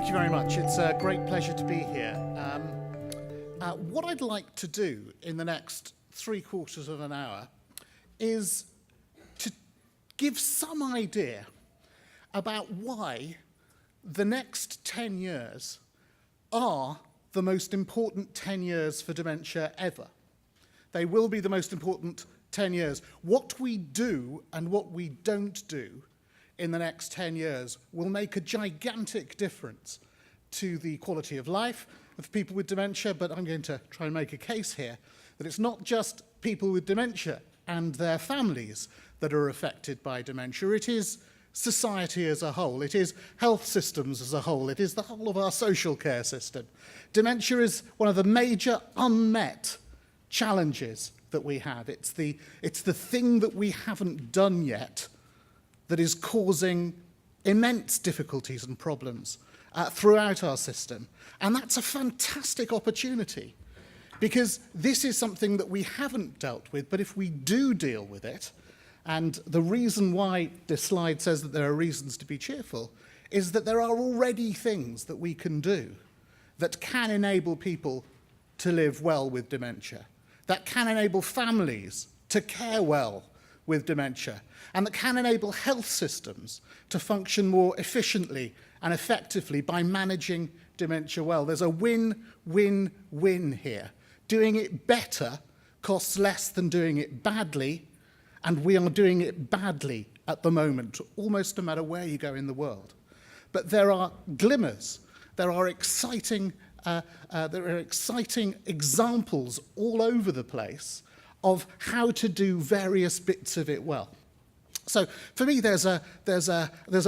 Thank you very much. It's a great pleasure to be here. What I'd like to do in the next 3/4 of an hour is to give some idea about why the next 10 years are the most important 10 years for dementia ever. They will be the most important 10 years. What we do and what we don't do in the next 10 years will make a gigantic difference to the quality of life of people with dementia, but I'm going to try and make a case here that it's not just people with dementia and their families that are affected by dementia. It is society as a whole. It is health systems as a whole. It is the whole of our social care system. Dementia is one of the major unmet challenges that we have. It's the thing that we haven't done yet that is causing immense difficulties and problems throughout our system. And that's a fantastic opportunity, because this is something that we haven't dealt with, but if we do deal with it, and the reason why this slide says that there are reasons to be cheerful, is that there are already things that we can do that can enable people to live well with dementia, that can enable families to care well with dementia, and that can enable health systems to function more efficiently and effectively by managing dementia well. There's a win-win-win here. Doing it better costs less than doing it badly, and we are doing it badly at the moment, almost no matter where you go in the world. But there are glimmers, there are exciting examples all over the place of how to do various bits of it well. So for me, there's a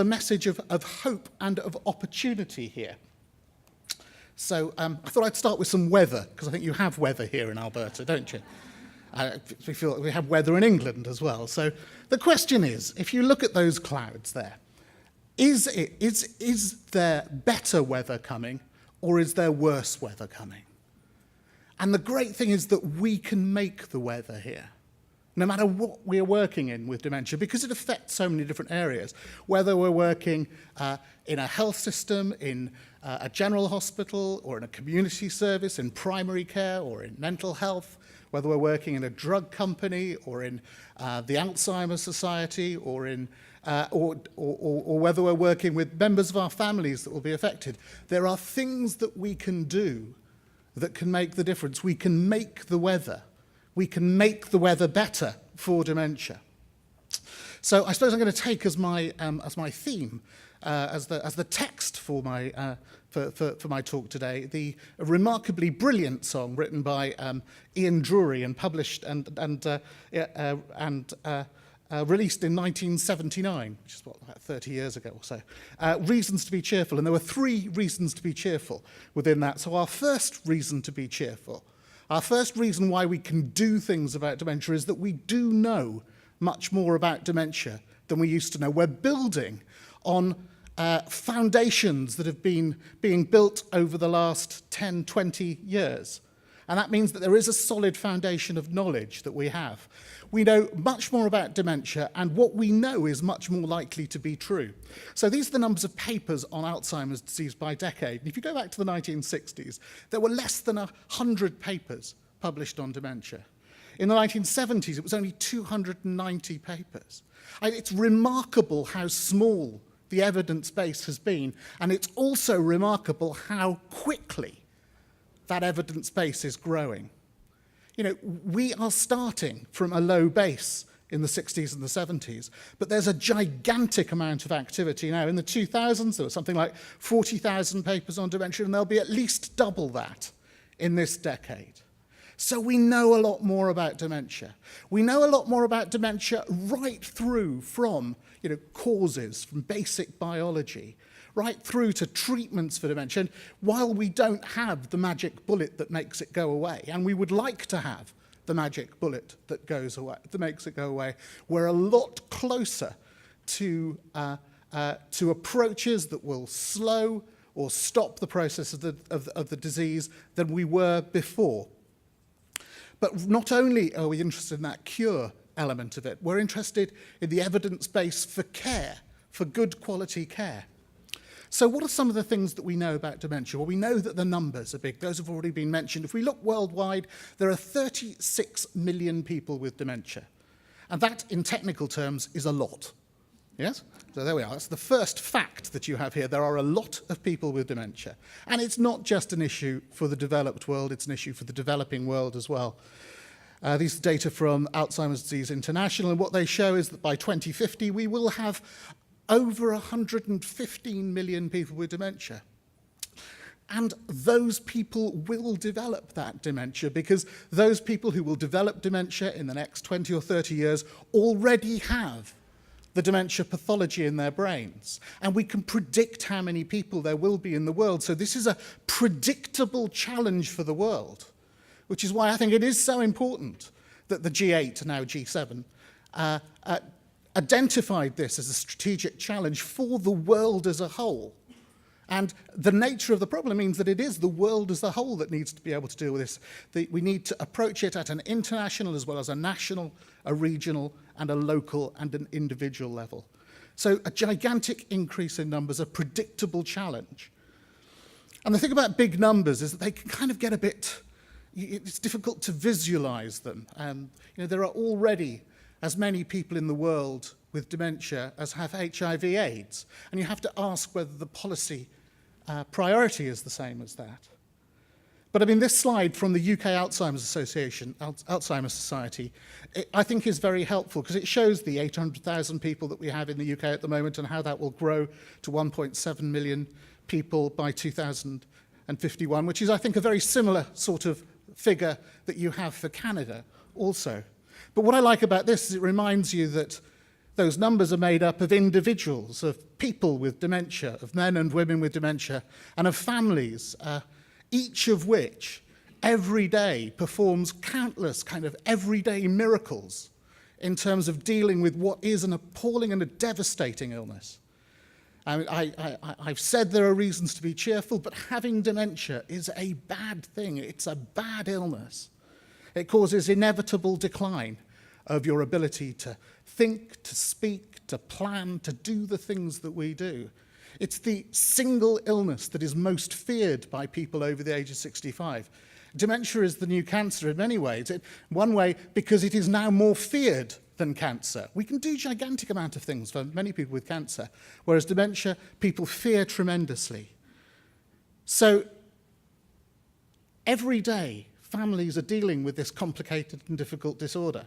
message of hope and of opportunity here. So I thought I'd start with some weather, because I think you have weather here in Alberta, don't you? We feel we have weather in England as well. So the question is, if you look at those clouds there, is there better weather coming, or is there worse weather coming? And the great thing is that we can make the weather here, no matter what we're working in with dementia, because it affects so many different areas. Whether we're working in a health system, in a general hospital, or in a community service, in primary care, or in mental health, whether we're working in a drug company, or in the Alzheimer's Society, or in or whether we're working with members of our families that will be affected, there are things that we can do that can make the difference. We can make the weather. We can make the weather better for dementia. So I suppose I'm going to take as my theme, as the text for my talk today, the remarkably brilliant song written by Ian Drury and published and released in 1979, which is about 30 years ago or so. Reasons to be cheerful, and there were 3 reasons to be cheerful within that. So our first reason to be cheerful, our first reason why we can do things about dementia, is that we do know much more about dementia than we used to know. We're building on foundations that have been being built over the last 10, 20 years. And that means that there is a solid foundation of knowledge that we have. We know much more about dementia, and what we know is much more likely to be true. So these are the numbers of papers on Alzheimer's disease by decade. And if you go back to the 1960s, there were less than 100 papers published on dementia. In the 1970s, it was only 290 papers. It's remarkable how small the evidence base has been, and it's also remarkable how quickly that evidence base is growing. You know, we are starting from a low base in the 60s and the 70s, but there's a gigantic amount of activity now. In the 2000s, there was something like 40,000 papers on dementia, and there'll be at least double that in this decade. So we know a lot more about dementia. We know a lot more about dementia right through from, causes, from basic biology, right through to treatments for dementia. And while we don't have the magic bullet that makes it go away, and we would like to have the magic bullet that makes it go away, we're a lot closer to approaches that will slow or stop the process of the disease than we were before. But not only are we interested in that cure element of it, we're interested in the evidence base for care, for good quality care. So what are some of the things that we know about dementia? Well, we know that the numbers are big. Those have already been mentioned. If we look worldwide, there are 36 million people with dementia. And that, in technical terms, is a lot. Yes? So there we are. That's the first fact that you have here. There are a lot of people with dementia. And it's not just an issue for the developed world, it's an issue for the developing world as well. These are data from Alzheimer's Disease International, and what they show is that by 2050, we will have over 115 million people with dementia. And those people will develop that dementia, because those people who will develop dementia in the next 20 or 30 years already have the dementia pathology in their brains. And we can predict how many people there will be in the world. So this is a predictable challenge for the world, which is why I think it is so important that the G8, now G7, identified this as a strategic challenge for the world as a whole. And the nature of the problem means that it is the world as a whole that needs to be able to deal with this. We need to approach it at an international as well as a national, a regional, and a local and an individual level. So a gigantic increase in numbers, a predictable challenge. And the thing about big numbers is that they can kind of get a bit, it's difficult to visualize them. There are already as many people in the world with dementia as have HIV/AIDS. And you have to ask whether the policy priority is the same as that. But I mean, this slide from the UK Alzheimer's Association, Alzheimer's Society, I think is very helpful because it shows the 800,000 people that we have in the UK at the moment and how that will grow to 1.7 million people by 2051, which is, I think, a very similar sort of figure that you have for Canada also. But what I like about this is it reminds you that those numbers are made up of individuals, of people with dementia, of men and women with dementia, and of families, each of which every day performs countless kind of everyday miracles in terms of dealing with what is an appalling and a devastating illness. I've said there are reasons to be cheerful, but having dementia is a bad thing. It's a bad illness. It causes inevitable decline of your ability to think, to speak, to plan, to do the things that we do. It's the single illness that is most feared by people over the age of 65. Dementia is the new cancer in many ways. One way, because it is now more feared than cancer. We can do a gigantic amount of things for many people with cancer, whereas dementia, people fear tremendously. So every day, families are dealing with this complicated and difficult disorder.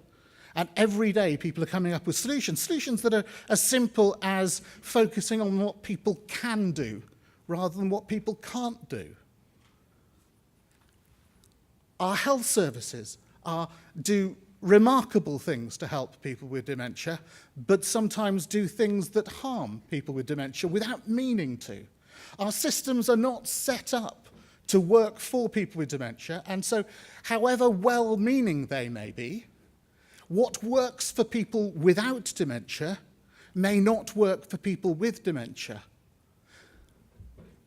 And every day, people are coming up with solutions that are as simple as focusing on what people can do rather than what people can't do. Our health services do remarkable things to help people with dementia, but sometimes do things that harm people with dementia without meaning to. Our systems are not set up to work for people with dementia, and so however well-meaning they may be, what works for people without dementia may not work for people with dementia.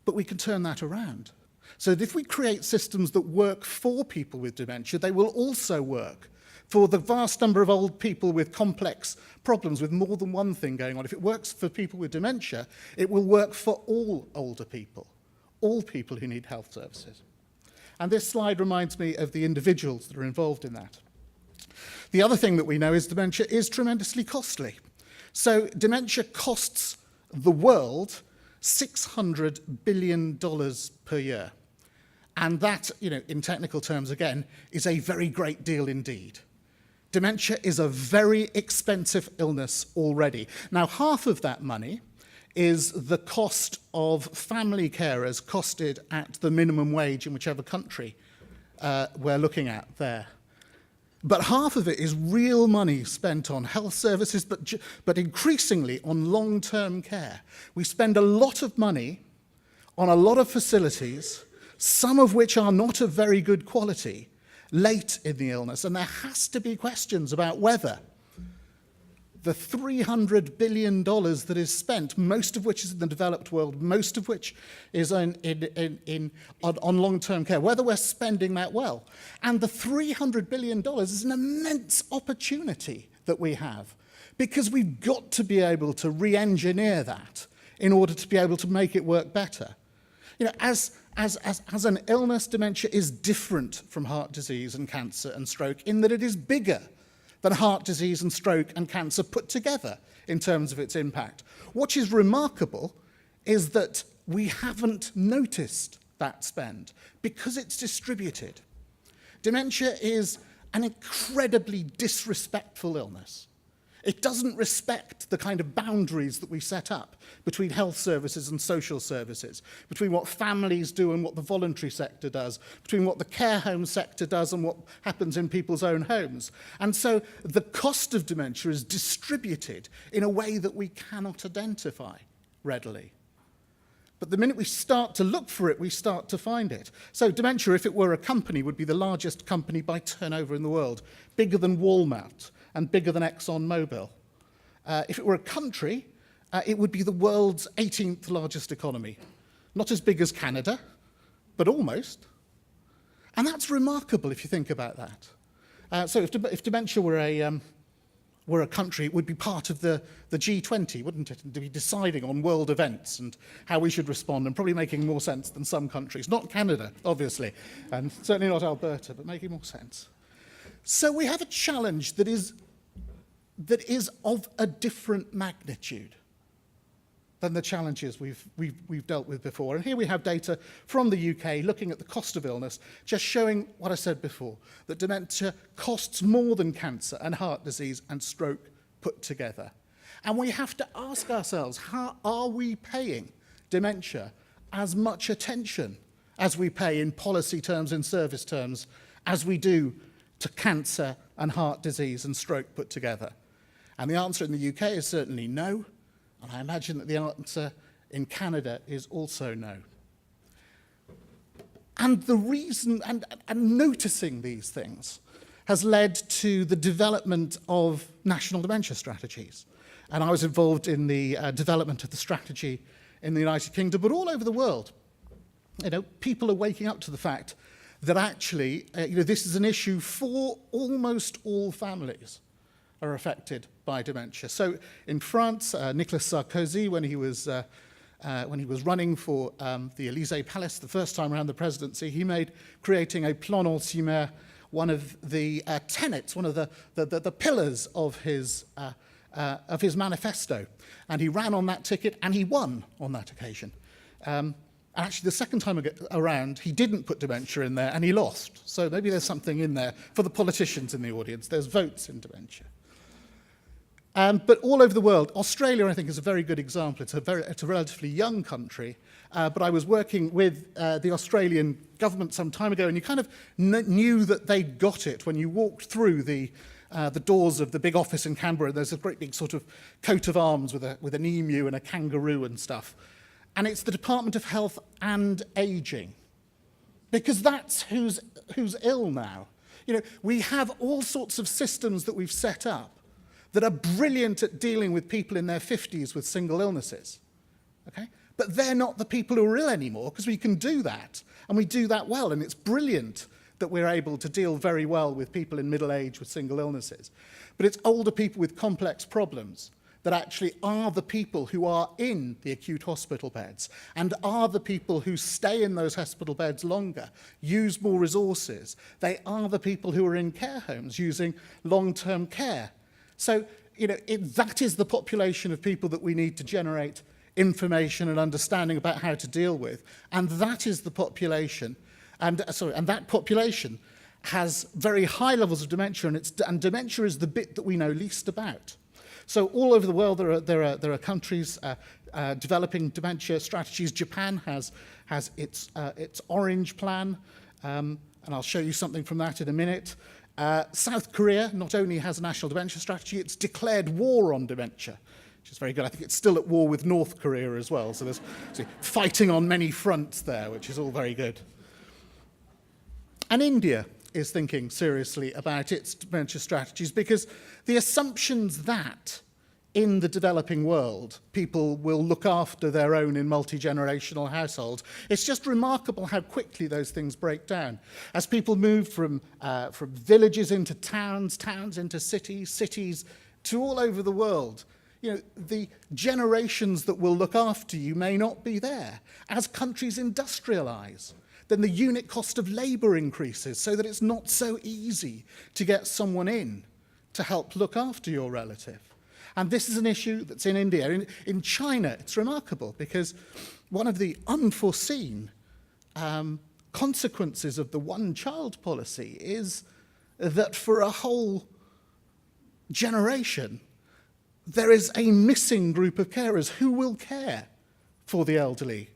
But we can turn that around. So that if we create systems that work for people with dementia, they will also work for the vast number of old people with complex problems, with more than one thing going on. If it works for people with dementia, it will work for all older people, all people who need health services. And this slide reminds me of the individuals that are involved in that. The other thing that we know is dementia is tremendously costly. So dementia costs the world $600 billion per year. And that, in technical terms, again, is a very great deal indeed. Dementia is a very expensive illness already. Now, half of that money is the cost of family carers costed at the minimum wage in whichever country we're looking at there. But half of it is real money spent on health services, but increasingly on long-term care. We spend a lot of money on a lot of facilities, some of which are not of very good quality, late in the illness. And there has to be questions about whether the $300 billion that is spent, most of which is in the developed world, most of which is on long-term care, whether we're spending that well. And the $300 billion is an immense opportunity that we have, because we've got to be able to re-engineer that in order to be able to make it work better. You know, as an illness, dementia is different from heart disease and cancer and stroke in that it is bigger than heart disease and stroke and cancer put together in terms of its impact. What is remarkable is that we haven't noticed that spend because it's distributed. Dementia is an incredibly disrespectful illness. It doesn't respect the kind of boundaries that we set up between health services and social services, between what families do and what the voluntary sector does, between what the care home sector does and what happens in people's own homes. And so the cost of dementia is distributed in a way that we cannot identify readily. But the minute we start to look for it, we start to find it. So dementia, if it were a company, would be the largest company by turnover in the world, bigger than Walmart and bigger than ExxonMobil. If it were a country, it would be the world's 18th largest economy. Not as big as Canada, but almost. And that's remarkable if you think about that. So if dementia were a country, it would be part of the G20, wouldn't it? And to be deciding on world events and how we should respond, and probably making more sense than some countries. Not Canada, obviously, and certainly not Alberta, but making more sense. So we have a challenge that is of a different magnitude than the challenges we've dealt with before. And here we have data from the UK looking at the cost of illness, just showing what I said before, that dementia costs more than cancer and heart disease and stroke put together. And we have to ask ourselves, how are we paying dementia as much attention as we pay in policy terms, in service terms, as we do to cancer and heart disease and stroke put together? And the answer in the UK is certainly no. And I imagine that the answer in Canada is also no. And the reason, and noticing these things, has led to the development of national dementia strategies. And I was involved in the development of the strategy in the United Kingdom, but all over the world. You know, people are waking up to the fact that actually, this is an issue for almost all families are affected by dementia. So in France, Nicolas Sarkozy, when he was running for the Élysée Palace the first time around the presidency, he made creating a plan Alzheimer one of the tenets, one of the pillars of his manifesto. And he ran on that ticket, and he won on that occasion. Actually, the second time around, he didn't put dementia in there, and he lost. So maybe there's something in there for the politicians in the audience. There's votes in dementia. But all over the world, Australia, I think, is a very good example. It's a relatively young country, but I was working with the Australian government some time ago, and you kind of knew that they'd got it when you walked through the doors of the big office in Canberra. There's a great big sort of coat of arms with an emu and a kangaroo and stuff. And it's the Department of Health and Ageing, because that's who's ill now. You know, we have all sorts of systems that we've set up that are brilliant at dealing with people in their 50s with single illnesses, okay? But they're not the people who are ill anymore, because we can do that, and we do that well, and it's brilliant that we're able to deal very well with people in middle age with single illnesses. But it's older people with complex problems that actually are the people who are in the acute hospital beds, and are the people who stay in those hospital beds longer, use more resources. They are the people who are in care homes using long-term care. So, you know, that is the population of people that we need to generate information and understanding about how to deal with. And that is the population, and that population has very high levels of dementia, and dementia is the bit that we know least about. So all over the world, there are countries developing dementia strategies. Japan has its Orange Plan, and I'll show you something from that in a minute. South Korea not only has a national dementia strategy, it's declared war on dementia, which is very good. I think it's still at war with North Korea as well, so there's fighting on many fronts there, which is all very good. And India is thinking seriously about its dementia strategies, because the assumptions that in the developing world people will look after their own in multi-generational households, it's just remarkable how quickly those things break down. As people move from villages into towns, towns into cities, cities to all over the world, the generations that will look after you may not be there. As countries industrialise, then the unit cost of labour increases so that it's not so easy to get someone in to help look after your relative. And this is an issue that's in India. In China, it's remarkable because one of the unforeseen consequences of the one-child policy is that for a whole generation, there is a missing group of carers. Who will care for the elderly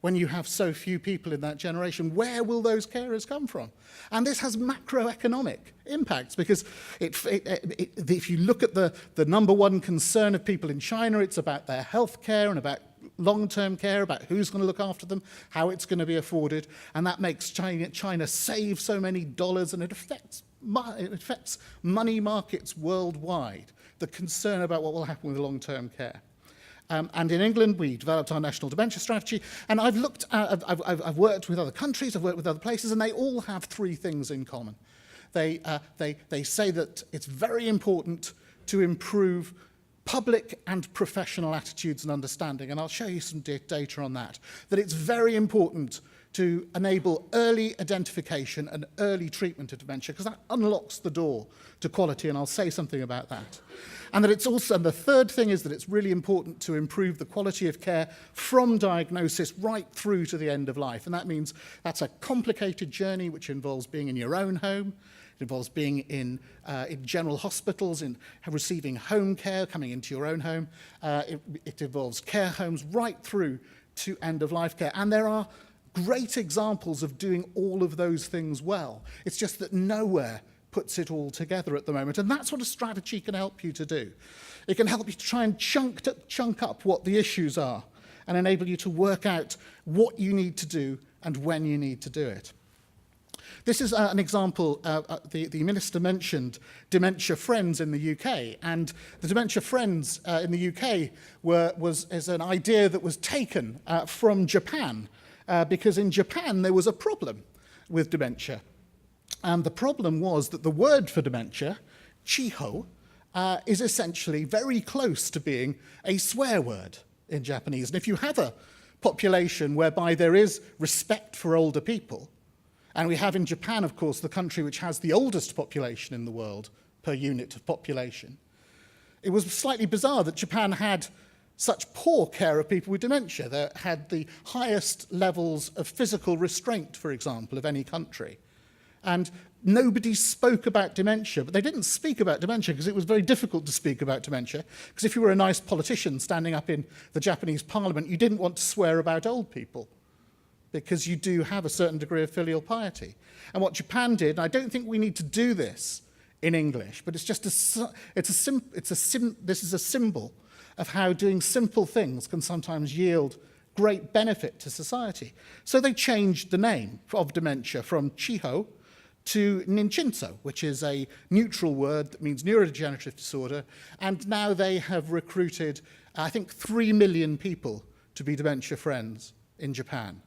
when you have so few people in that generation? Where will those carers come from? And this has macroeconomic impacts because if you look at the number one concern of people in China, it's about their health care and about long-term care, about who's going to look after them, how it's going to be afforded, and that makes China save so many dollars, and it affects money markets worldwide, the concern about what will happen with long-term care. And in England, we developed our national dementia strategy, and I've worked with other countries, I've worked with other places, and they all have three things in common. They say that it's very important to improve public and professional attitudes and understanding, and I'll show you some data on that. That it's very important to enable early identification and early treatment of dementia, because that unlocks the door to quality, and I'll say something about that. And that it's also, and the third thing is that it's really important to improve the quality of care from diagnosis right through to the end of life. And that means that's a complicated journey which involves being in your own home, it involves being in general hospitals, in receiving home care, coming into your own home. It involves care homes right through to end-of-life care. And there are great examples of doing all of those things well. It's just that nowhere puts it all together at the moment. And that's what a strategy can help you to do. It can help you to try and chunk up what the issues are and enable you to work out what you need to do and when you need to do it. This is an example, the Minister mentioned Dementia Friends in the UK, and the Dementia Friends in the UK is an idea that was taken from Japan, because in Japan there was a problem with dementia. And the problem was that the word for dementia, chiho, is essentially very close to being a swear word in Japanese. And if you have a population whereby there is respect for older people, and we have in Japan, of course, the country which has the oldest population in the world per unit of population, it was slightly bizarre that Japan had such poor care of people with dementia. They had the highest levels of physical restraint, for example, of any country. And nobody spoke about dementia, but they didn't speak about dementia because it was very difficult to speak about dementia, because if you were a nice politician standing up in the Japanese parliament, you didn't want to swear about old people, because you do have a certain degree of filial piety. And what Japan did, and I don't think we need to do this in English, but it's just this is a symbol of how doing simple things can sometimes yield great benefit to society. So they changed the name of dementia from chiho to ninchinso, which is a neutral word that means neurodegenerative disorder, and now they have recruited, I think, 3 million people to be dementia friends in Japan.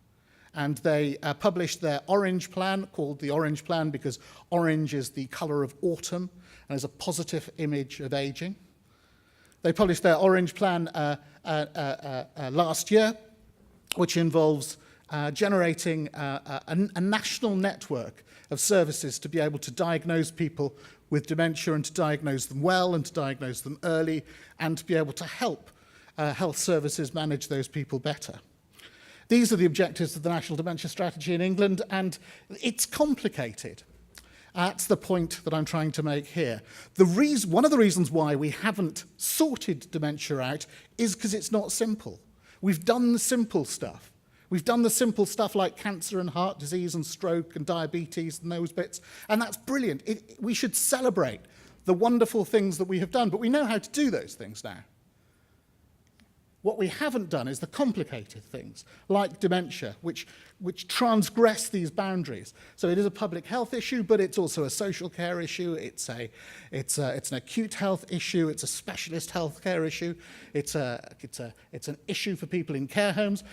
And they published their orange plan, called the Orange Plan because orange is the colour of autumn and is a positive image of ageing. They published their Orange Plan last year, which involves generating a national network of services to be able to diagnose people with dementia and to diagnose them well and to diagnose them early and to be able to help health services manage those people better. These are the objectives of the National Dementia Strategy in England, and it's complicated. That's the point that I'm trying to make here. One of the reasons why we haven't sorted dementia out is because it's not simple. We've done the simple stuff. We've done the simple stuff like cancer and heart disease and stroke and diabetes and those bits, and that's brilliant. We should celebrate the wonderful things that we have done, but we know how to do those things now. What we haven't done is the complicated things, like dementia, which transgress these boundaries. So it is a public health issue, but it's also a social care issue. It's an acute health issue. It's a specialist health care issue. It's an issue for people in care homes.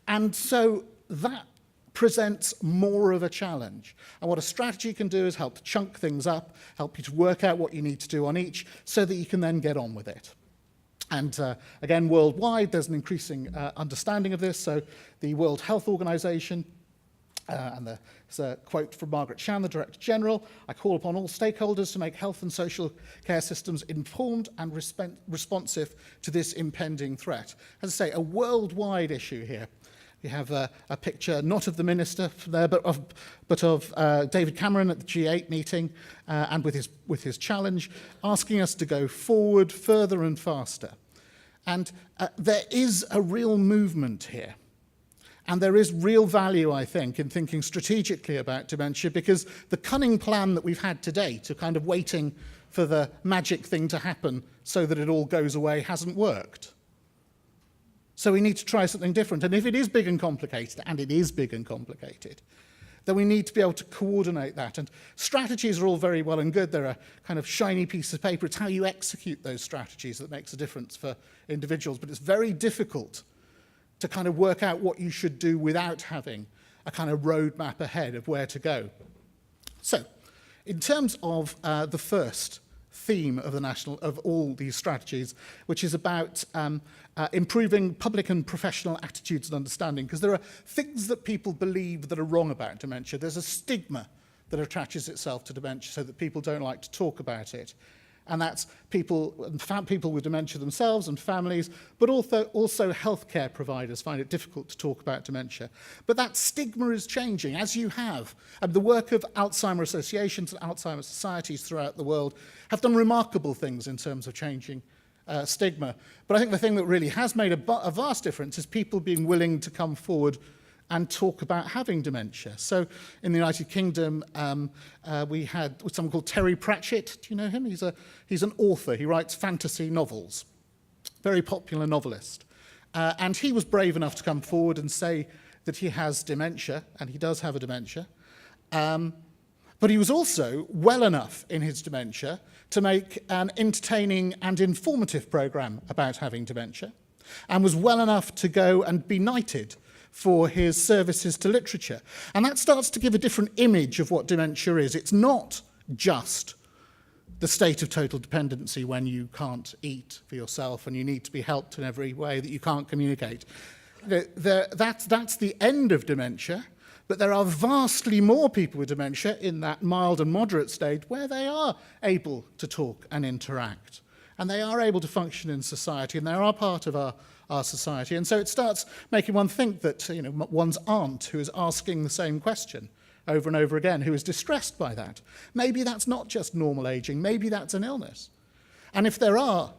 And so that presents more of a challenge. And what a strategy can do is help to chunk things up, help you to work out what you need to do on each, so that you can then get on with it. And again, worldwide, there's an increasing understanding of this. So the World Health Organization, and there's a quote from Margaret Chan, the Director General: "I call upon all stakeholders to make health and social care systems informed and responsive to this impending threat." As I say, a worldwide issue here. You have a picture not of the minister there, but of David Cameron at the G8 meeting, and with his challenge, asking us to go forward further and faster. And there is a real movement here. And there is real value, I think, in thinking strategically about dementia, because the cunning plan that we've had to date, of kind of waiting for the magic thing to happen so that it all goes away, hasn't worked. So we need to try something different. And if it is big and complicated, and it is big and complicated, then we need to be able to coordinate that. And strategies are all very well and good. They're a kind of shiny piece of paper. It's how you execute those strategies that makes a difference for individuals. But it's very difficult to kind of work out what you should do without having a kind of roadmap ahead of where to go. So, in terms of the first theme of all these strategies, which is about improving public and professional attitudes and understanding, because there are things that people believe that are wrong about dementia. There's a stigma that attaches itself to dementia so that people don't like to talk about it. And that's people with dementia themselves and families, but also healthcare providers find it difficult to talk about dementia. But that stigma is changing, as you have. And the work of Alzheimer associations and Alzheimer societies throughout the world have done remarkable things in terms of changing stigma. But I think the thing that really has made a vast difference is people being willing to come forward and talk about having dementia. So in the United Kingdom, we had someone called Terry Pratchett. Do you know him? He's an author. He writes fantasy novels. Very popular novelist. And he was brave enough to come forward and say that he has dementia, and he does have a dementia. But he was also well enough in his dementia to make an entertaining and informative program about having dementia, and was well enough to go and be knighted for his services to literature. And that starts to give a different image of what dementia is. It's not just the state of total dependency when you can't eat for yourself and you need to be helped in every way, that you can't communicate. That's the end of dementia, but there are vastly more people with dementia in that mild and moderate stage where they are able to talk and interact, and they are able to function in society, and they are part of our society. And so it starts making one think that, one's aunt who is asking the same question over and over again, who is distressed by that. Maybe that's not just normal aging, maybe that's an illness. And if there are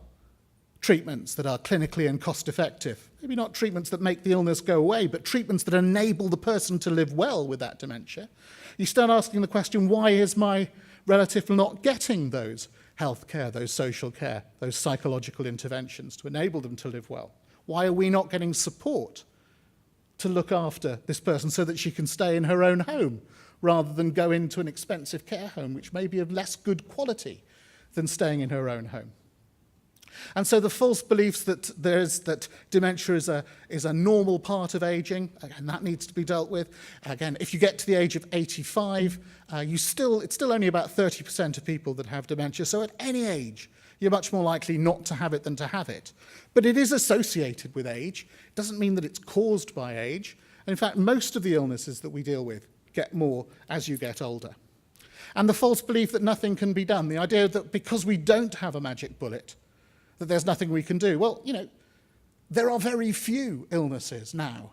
treatments that are clinically and cost-effective, maybe not treatments that make the illness go away, but treatments that enable the person to live well with that dementia, you start asking the question, why is my relative not getting those health care, those social care, those psychological interventions to enable them to live well? Why are we not getting support to look after this person so that she can stay in her own home rather than go into an expensive care home, which may be of less good quality than staying in her own home? And so the false beliefs that dementia is a normal part of aging, again, that needs to be dealt with. Again, if you get to the age of 85, it's still only about 30% of people that have dementia. So at any age, you're much more likely not to have it than to have it. But it is associated with age. It doesn't mean that it's caused by age. And in fact, most of the illnesses that we deal with get more as you get older. And the false belief that nothing can be done, the idea that because we don't have a magic bullet, that there's nothing we can do. Well, there are very few illnesses now.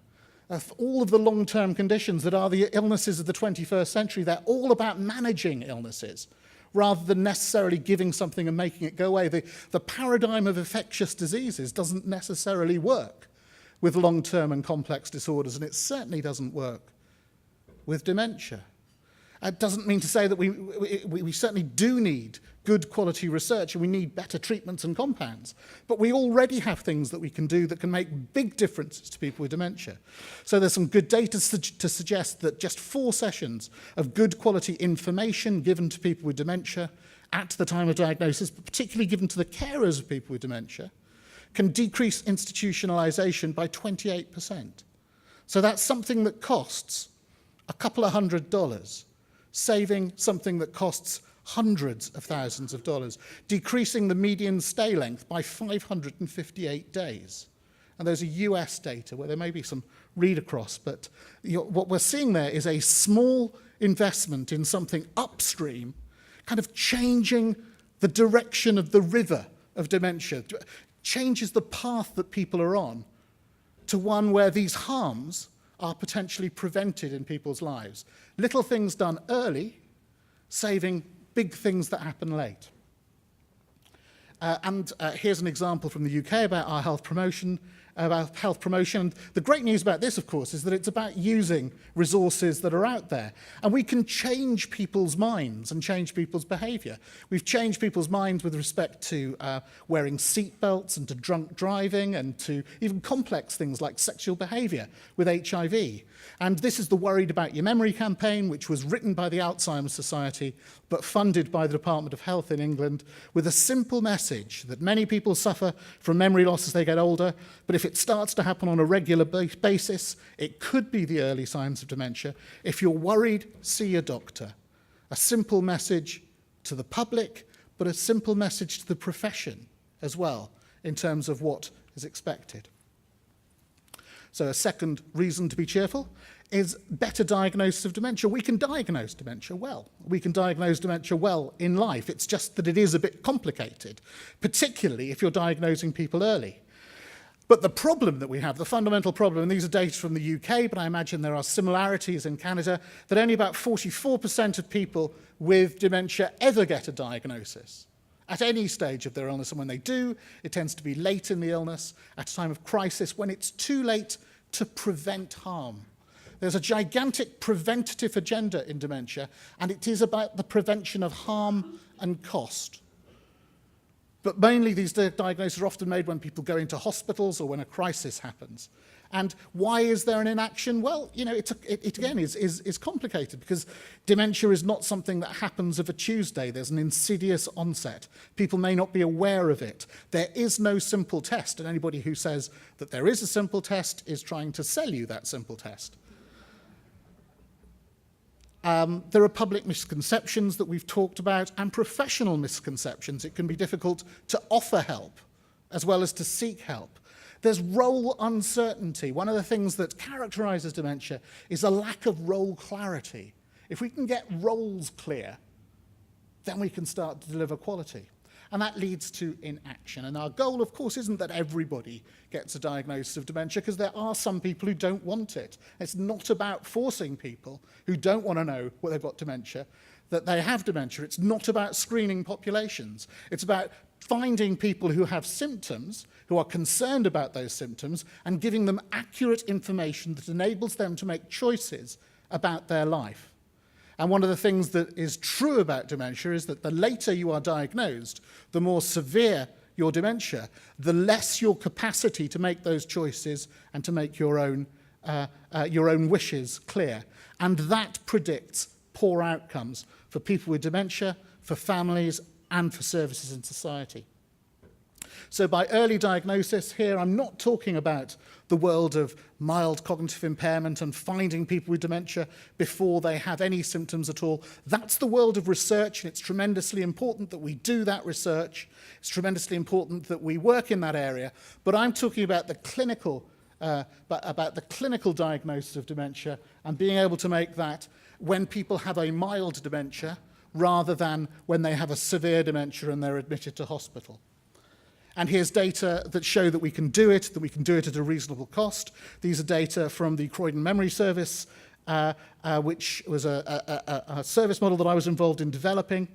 All of the long-term conditions that are the illnesses of the 21st century, they're all about managing illnesses rather than necessarily giving something and making it go away. The paradigm of infectious diseases doesn't necessarily work with long-term and complex disorders, and it certainly doesn't work with dementia. It doesn't mean to say that we certainly do need good quality research and we need better treatments and compounds, but we already have things that we can do that can make big differences to people with dementia. So there's some good data to suggest that just 4 sessions of good quality information given to people with dementia at the time of diagnosis, but particularly given to the carers of people with dementia, can decrease institutionalization by 28%. So that's something that costs a couple of $100, saving something that costs hundreds of thousands of dollars, decreasing the median stay length by 558 days. And those are US data where there may be some read across, but what we're seeing there is a small investment in something upstream, kind of changing the direction of the river of dementia, changes the path that people are on to one where these harms are potentially prevented in people's lives. Little things done early, saving big things that happen late. Here's an example from the UK about our health promotion. The great news about this, of course, is that it's about using resources that are out there. And we can change people's minds and change people's behaviour. We've changed people's minds with respect to wearing seatbelts and to drunk driving and to even complex things like sexual behaviour with HIV. And this is the Worried About Your Memory campaign, which was written by the Alzheimer's Society, but funded by the Department of Health in England, with a simple message that many people suffer from memory loss as they get older, but if it starts to happen on a regular basis, it could be the early signs of dementia. If you're worried, see your doctor. A simple message to the public, but a simple message to the profession as well, in terms of what is expected. So a second reason to be cheerful is better diagnosis of dementia. We can diagnose dementia well. We can diagnose dementia well in life. It's just that it is a bit complicated, particularly if you're diagnosing people early. But the problem that we have, the fundamental problem, and these are data from the UK, but I imagine there are similarities in Canada, that only about 44% of people with dementia ever get a diagnosis at any stage of their illness. And when they do, it tends to be late in the illness, at a time of crisis, when it's too late to prevent harm. There's a gigantic preventative agenda in dementia, and it is about the prevention of harm and cost. But mainly these diagnoses are often made when people go into hospitals or when a crisis happens. And why is there an inaction? Well, you know, it again is complicated, because dementia is not something that happens of a Tuesday. There's an insidious onset. People may not be aware of it. There is no simple test, and anybody who says that there is a simple test is trying to sell you that simple test. There are public misconceptions that we've talked about, and professional misconceptions. It can be difficult to offer help as well as to seek help. There's role uncertainty. One of the things that characterises dementia is a lack of role clarity. If we can get roles clear, then we can start to deliver quality. And that leads to inaction. And our goal, of course, isn't that everybody gets a diagnosis of dementia, because there are some people who don't want it. It's not about forcing people who don't want to know what they've got dementia, that they have dementia. It's not about screening populations. It's about finding people who have symptoms, who are concerned about those symptoms, and giving them accurate information that enables them to make choices about their life. And one of the things that is true about dementia is that the later you are diagnosed, the more severe your dementia, the less your capacity to make those choices and to make your own wishes clear. And that predicts poor outcomes for people with dementia, for families, and for services in society. So by early diagnosis here, I'm not talking about the world of mild cognitive impairment and finding people with dementia before they have any symptoms at all. That's the world of research, and it's tremendously important that we do that research. It's tremendously important that we work in that area. But I'm talking about the clinical diagnosis of dementia, and being able to make that when people have a mild dementia rather than when they have a severe dementia and they're admitted to hospital. And here's data that show that we can do it at a reasonable cost. These are data from the Croydon Memory Service, which was a service model that I was involved in developing.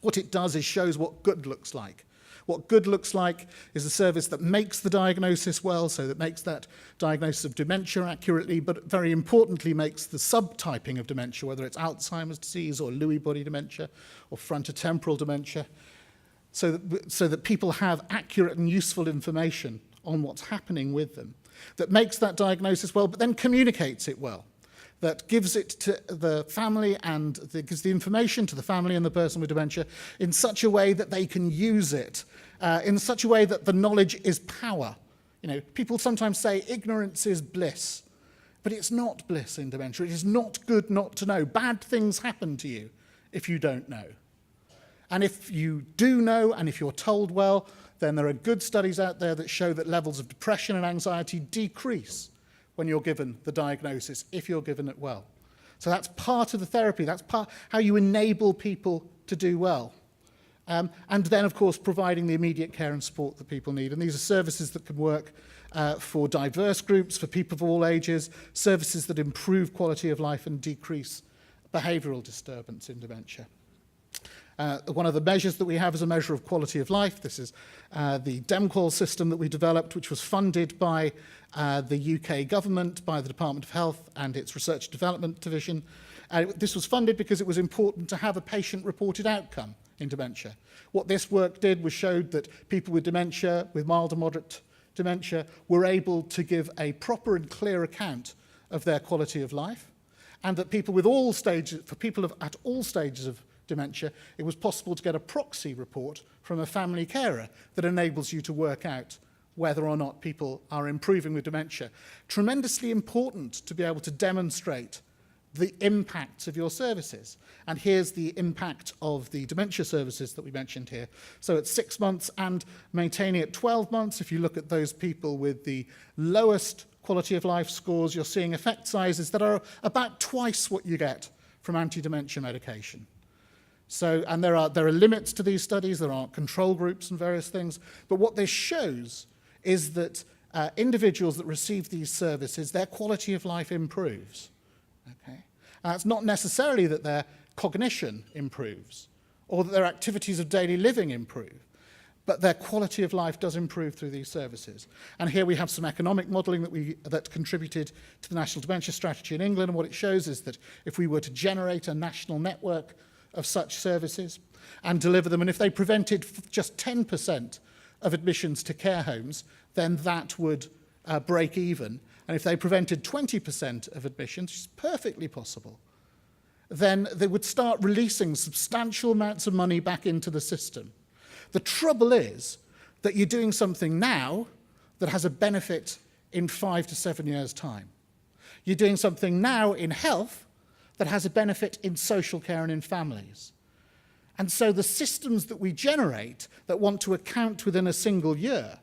What it does is shows what good looks like. What good looks like is a service that makes the diagnosis well, so that makes that diagnosis of dementia accurately, but very importantly makes the subtyping of dementia, whether it's Alzheimer's disease or Lewy body dementia or frontotemporal dementia, so that people have accurate and useful information on what's happening with them, that makes that diagnosis well, but then communicates it well, that gives it to the family and gives the information to the family and the person with dementia in such a way that they can use it, in such a way that the knowledge is power. You know, people sometimes say ignorance is bliss, but it's not bliss in dementia. It is not good not to know. Bad things happen to you if you don't know. And if you do know, and if you're told well, then there are good studies out there that show that levels of depression and anxiety decrease when you're given the diagnosis, if you're given it well. So that's part of the therapy. That's part how you enable people to do well. And then, of course, providing the immediate care and support that people need. And these are services that can work for diverse groups, for people of all ages, services that improve quality of life and decrease behavioural disturbance in dementia. One of the measures that we have is a measure of quality of life. This is the DemQual system that we developed, which was funded by the UK government, by the Department of Health and its Research and Development Division. This was funded because it was important to have a patient-reported outcome in dementia. What this work did was showed that people with dementia, with mild and moderate dementia, were able to give a proper and clear account of their quality of life, and that people with all stages, for people at all stages of dementia, it was possible to get a proxy report from a family carer that enables you to work out whether or not people are improving with dementia. Tremendously important to be able to demonstrate the impacts of your services. And here's the impact of the dementia services that we mentioned here. So at 6 months and maintaining at 12 months, if you look at those people with the lowest quality of life scores, you're seeing effect sizes that are about twice what you get from anti-dementia medication. So, and there are limits to these studies, there are control groups and various things, but what this shows is that individuals that receive these services, their quality of life improves. Okay? And it's not necessarily that their cognition improves or that their activities of daily living improve, but their quality of life does improve through these services. And here we have some economic modelling that contributed to the National Dementia Strategy in England, and what it shows is that if we were to generate a national network of such services and deliver them, and if they prevented just 10% of admissions to care homes, then that would break even. And if they prevented 20% of admissions, which is perfectly possible, then they would start releasing substantial amounts of money back into the system. The trouble is that you're doing something now that has a benefit in 5 to 7 years' time. You're doing something now in health that has a benefit in social care and in families. And so the systems that we generate that want to account within a single year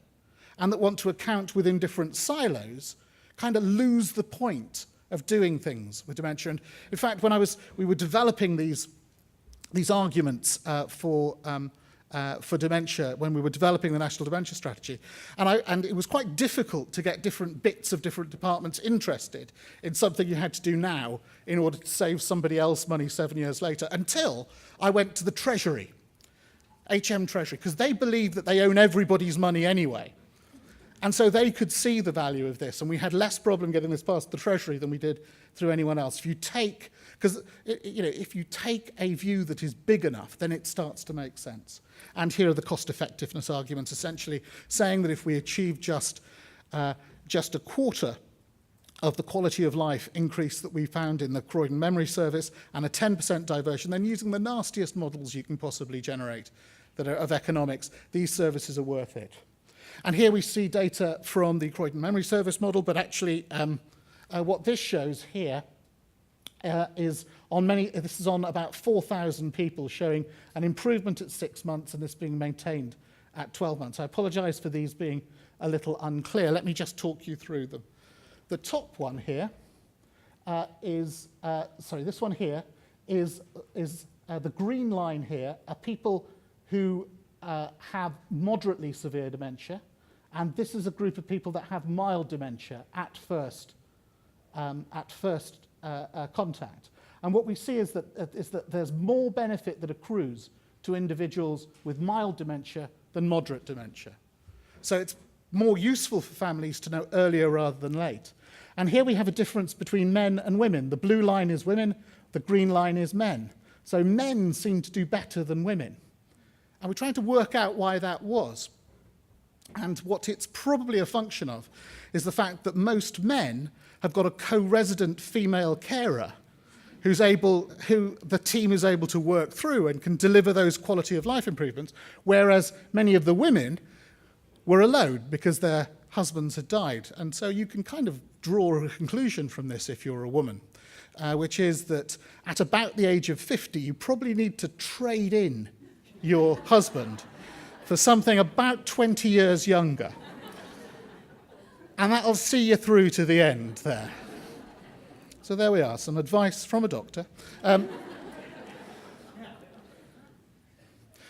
and that want to account within different silos kind of lose the point of doing things with dementia. And in fact, when we were developing these arguments for dementia, when we were developing the National Dementia Strategy, and it was quite difficult to get different bits of different departments interested in something you had to do now in order to save somebody else money 7 years later, until I went to the Treasury, HM Treasury, because they believe that they own everybody's money anyway. And so they could see the value of this, and we had less problem getting this past the Treasury than we did through anyone else. If you take, because if you take a view that is big enough, then it starts to make sense. And here are the cost-effectiveness arguments, essentially saying that if we achieve just a quarter of the quality of life increase that we found in the Croydon Memory Service and a 10% diversion, then using the nastiest models you can possibly generate that are of economics, these services are worth it. And here we see data from the Croydon Memory Service model, but actually what this shows here is on this is on about 4,000 people, showing an improvement at 6 months and this being maintained at 12 months. I apologise for these being a little unclear. Let me just talk you through them. The top one here this one here is the green line here are people who have moderately severe dementia, and this is a group of people that have mild dementia at first contact. And what we see is that there's more benefit that accrues to individuals with mild dementia than moderate dementia. So it's more useful for families to know earlier rather than late. And here we have a difference between men and women. The blue line is women, the green line is men. So men seem to do better than women. And we're trying to work out why that was. And what it's probably a function of is the fact that most men have got a co-resident female carer who the team is able to work through and can deliver those quality of life improvements, whereas many of the women were alone because their husbands had died. And so you can kind of draw a conclusion from this if you're a woman, which is that at about the age of 50, you probably need to trade in your husband for something about 20 years younger. And that'll see you through to the end there. So there we are, some advice from a doctor. But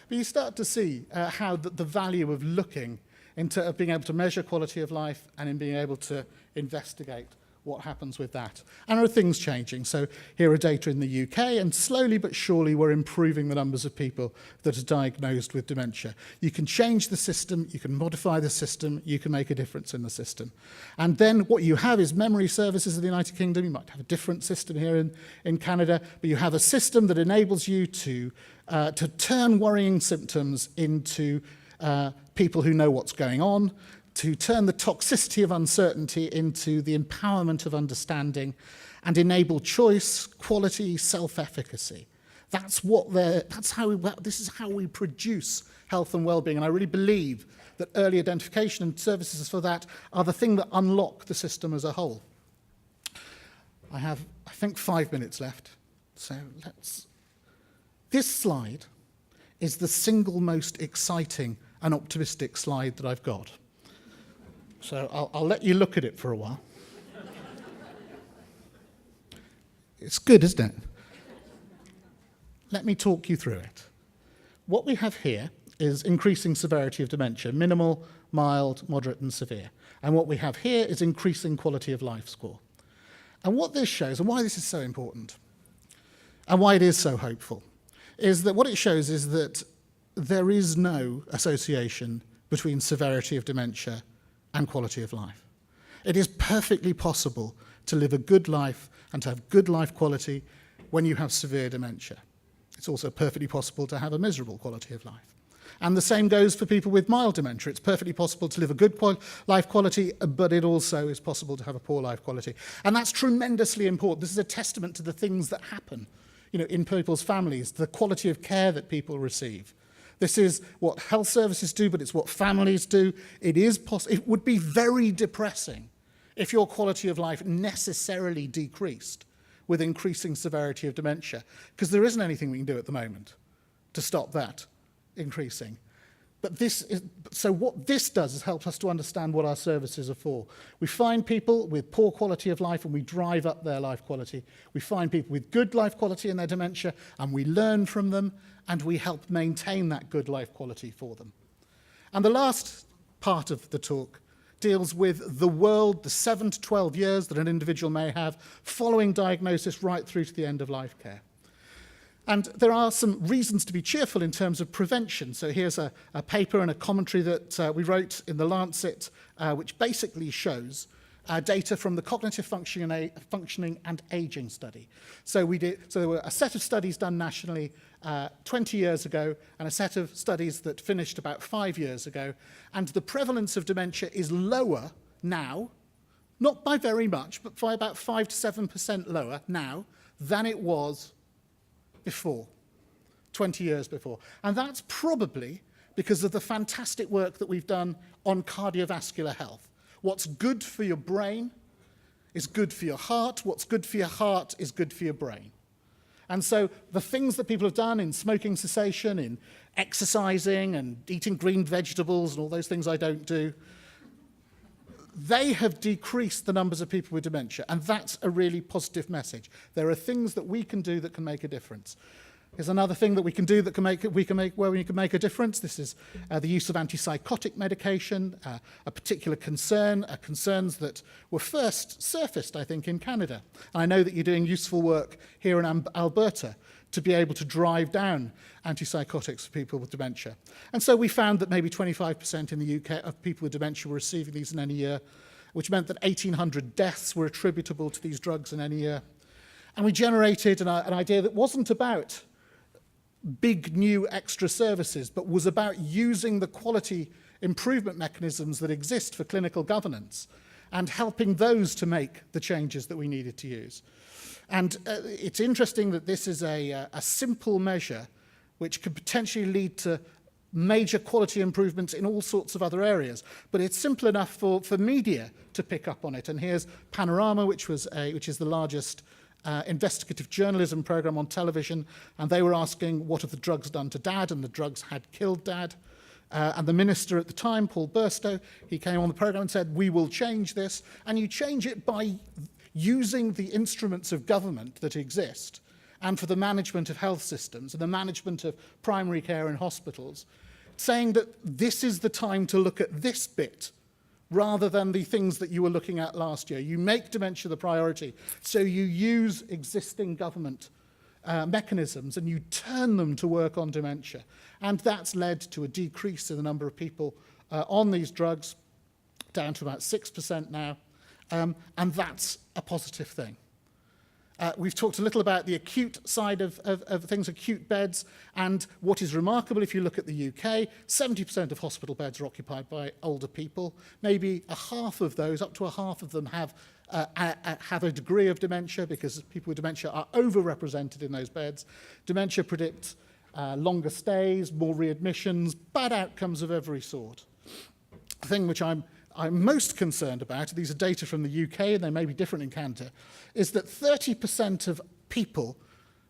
you start to see how the value of looking into being able to measure quality of life and in being able to investigate what happens with that. And there are things changing. So here are data in the UK, and slowly but surely we're improving the numbers of people that are diagnosed with dementia. You can change the system, you can modify the system, you can make a difference in the system. And then what you have is memory services in the United Kingdom. You might have a different system here in Canada, but you have a system that enables you to turn worrying symptoms into people who know what's going on, to turn the toxicity of uncertainty into the empowerment of understanding, and enable choice, quality, self-efficacy. This is how we produce health and well-being, and I really believe that early identification and services for that are the thing that unlock the system as a whole. I have, I think, 5 minutes left, so This slide is the single most exciting and optimistic slide that I've got. So I'll let you look at it for a while. It's good, isn't it? Let me talk you through it. What we have here is increasing severity of dementia, minimal, mild, moderate, and severe. And what we have here is increasing quality of life score. And what this shows, and why this is so important, and why it is so hopeful, is that what it shows is that there is no association between severity of dementia and quality of life. It is perfectly possible to live a good life and to have good life quality when you have severe dementia. It's also perfectly possible to have a miserable quality of life. And the same goes for people with mild dementia. It's perfectly possible to live a good life quality, but it also is possible to have a poor life quality. And that's tremendously important. This is a testament to the things that happen, in people's families, the quality of care that people receive. This is what health services do, but it's what families do. It would be very depressing if your quality of life necessarily decreased with increasing severity of dementia, because there isn't anything we can do at the moment to stop that increasing. So what this does is help us to understand what our services are for. We find people with poor quality of life and we drive up their life quality. We find people with good life quality in their dementia and we learn from them and we help maintain that good life quality for them. And the last part of the talk deals with the world, the 7 to 12 years that an individual may have following diagnosis right through to the end of life care. And there are some reasons to be cheerful in terms of prevention. So here's a paper and a commentary that we wrote in the Lancet, which basically shows data from the Cognitive Functioning and Aging Study. So there were a set of studies done nationally 20 years ago and a set of studies that finished about 5 years ago. And the prevalence of dementia is lower now, not by very much, but by about 5 to 7% lower now than it was before, 20 years before. And that's probably because of the fantastic work that we've done on cardiovascular health. What's good for your brain is good for your heart. What's good for your heart is good for your brain. And so the things that people have done in smoking cessation, in exercising and eating green vegetables and all those things I don't do, they have decreased the numbers of people with dementia, and that's a really positive message. There are things that we can do that can make a difference. Here's another thing that we can do that we can make a difference. This is the use of antipsychotic medication, a particular concern, concerns that were first surfaced, I think, in Canada. And I know that you're doing useful work here in Alberta to be able to drive down antipsychotics for people with dementia. And so we found that maybe 25% in the UK of people with dementia were receiving these in any year, which meant that 1,800 deaths were attributable to these drugs in any year. And we generated an idea that wasn't about big new extra services, but was about using the quality improvement mechanisms that exist for clinical governance and helping those to make the changes that we needed to use. And it's interesting that this is a simple measure which could potentially lead to major quality improvements in all sorts of other areas. But it's simple enough for media to pick up on it. And here's Panorama, which is the largest investigative journalism program on television, and they were asking, what have the drugs done to Dad? And the drugs had killed Dad. And the minister at the time, Paul Burstow, he came on the program and said, we will change this. And you change it by using the instruments of government that exist and for the management of health systems and the management of primary care in hospitals, saying that this is the time to look at this bit rather than the things that you were looking at last year. You make dementia the priority, so you use existing government mechanisms and you turn them to work on dementia. And that's led to a decrease in the number of people on these drugs, down to about 6% now, and that's a positive thing. We've talked a little about the acute side of things, acute beds, and what is remarkable, if you look at the UK, 70% of hospital beds are occupied by older people. Maybe a half of those, up to a half of them, have a degree of dementia, because people with dementia are overrepresented in those beds. Dementia predicts longer stays, more readmissions, bad outcomes of every sort. The thing which I'm most concerned about, these are data from the UK and they may be different in Canada, is that 30% of people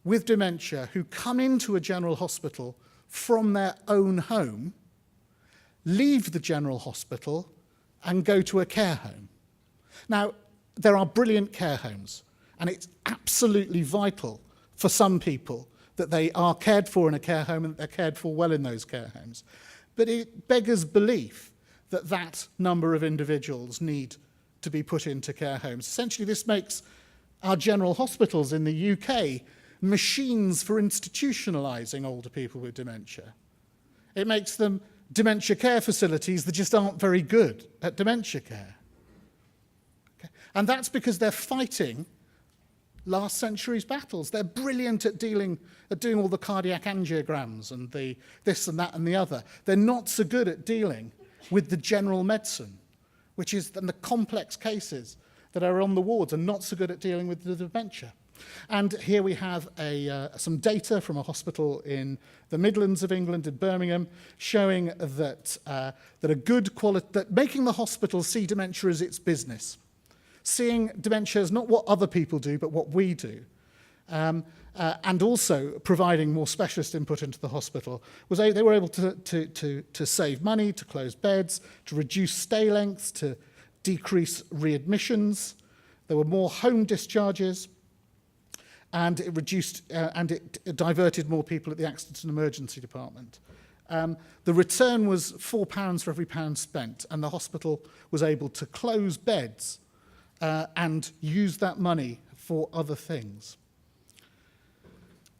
with dementia who come into a general hospital from their own home leave the general hospital and go to a care home. Now, there are brilliant care homes, and it's absolutely vital for some people that they are cared for in a care home and that they're cared for well in those care homes. But it beggars belief that that number of individuals need to be put into care homes. Essentially, this makes our general hospitals in the UK machines for institutionalising older people with dementia. It makes them dementia care facilities that just aren't very good at dementia care. Okay? And that's because they're fighting last century's battles. They're brilliant at doing all the cardiac angiograms and the this and that and the other. They're not so good at dealing with the general medicine, which is the complex cases that are on the wards, and not so good at dealing with the dementia. And here we have some data from a hospital in the Midlands of England, in Birmingham, showing that that making the hospital see dementia as its business, seeing dementia as not what other people do, but what we do. And also providing more specialist input into the hospital, they were able to save money, to close beds, to reduce stay lengths, to decrease readmissions. There were more home discharges, and it reduced and it diverted more people at the accident and emergency department. The return was £4 for every pound spent, and the hospital was able to close beds and use that money for other things.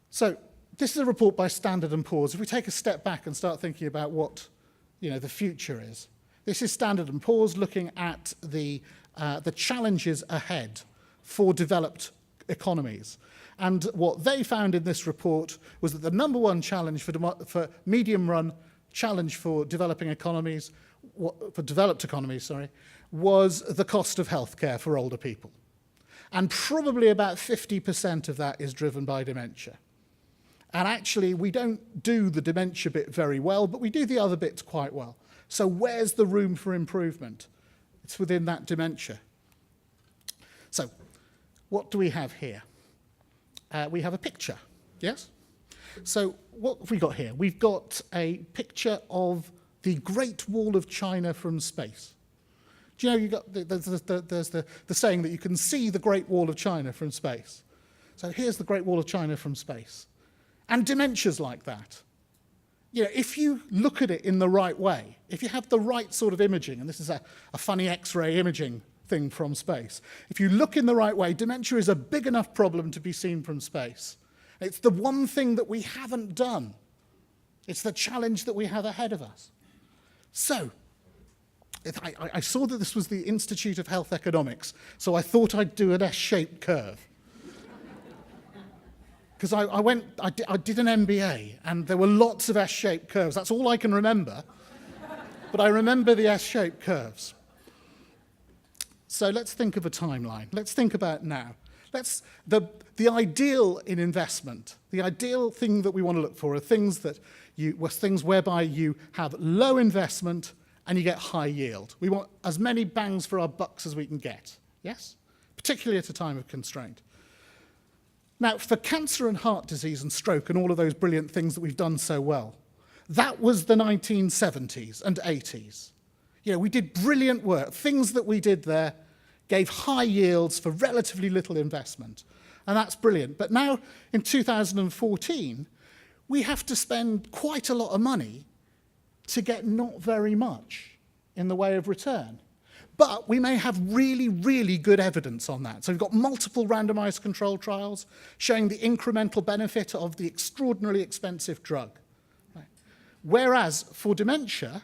So this is a report by Standard & Poor's. If we take a step back and start thinking about what the future is, this is Standard & Poor's looking at the challenges ahead for developed economies. And what they found in this report was that the number one challenge for medium-run challenge for developing economies, for developed economies, was the cost of healthcare for older people. And probably about 50% of that is driven by dementia. And actually, we don't do the dementia bit very well, but we do the other bits quite well. So where's the room for improvement? It's within that dementia. So what do we have here? We have a picture, yes? So what have we got here? We've got a picture of the Great Wall of China from space. Do you know, there's the saying that you can see the Great Wall of China from space. So here's the Great Wall of China from space. And dementia's like that. If you look at it in the right way, if you have the right sort of imaging, and this is a funny X-ray imaging thing from space, if you look in the right way, dementia is a big enough problem to be seen from space. It's the one thing that we haven't done. It's the challenge that we have ahead of us. So, I saw that this was the Institute of Health Economics, so I thought I'd do an S-shaped curve. Because I did an MBA, and there were lots of S-shaped curves. That's all I can remember. But I remember the S-shaped curves. So let's think of a timeline. Let's think about now. The ideal in investment, the ideal thing that we want to look for are things whereby you have low investment and you get high yield. We want as many bangs for our bucks as we can get, yes? Particularly at a time of constraint. Now, for cancer and heart disease and stroke and all of those brilliant things that we've done so well, that was the 1970s and 80s. You know, we did brilliant work. Things that we did there gave high yields for relatively little investment. And that's brilliant. But now, in 2014, we have to spend quite a lot of money to get not very much in the way of return. But we may have really, really good evidence on that. So we've got multiple randomized controlled trials showing the incremental benefit of the extraordinarily expensive drug. Right. Whereas for dementia,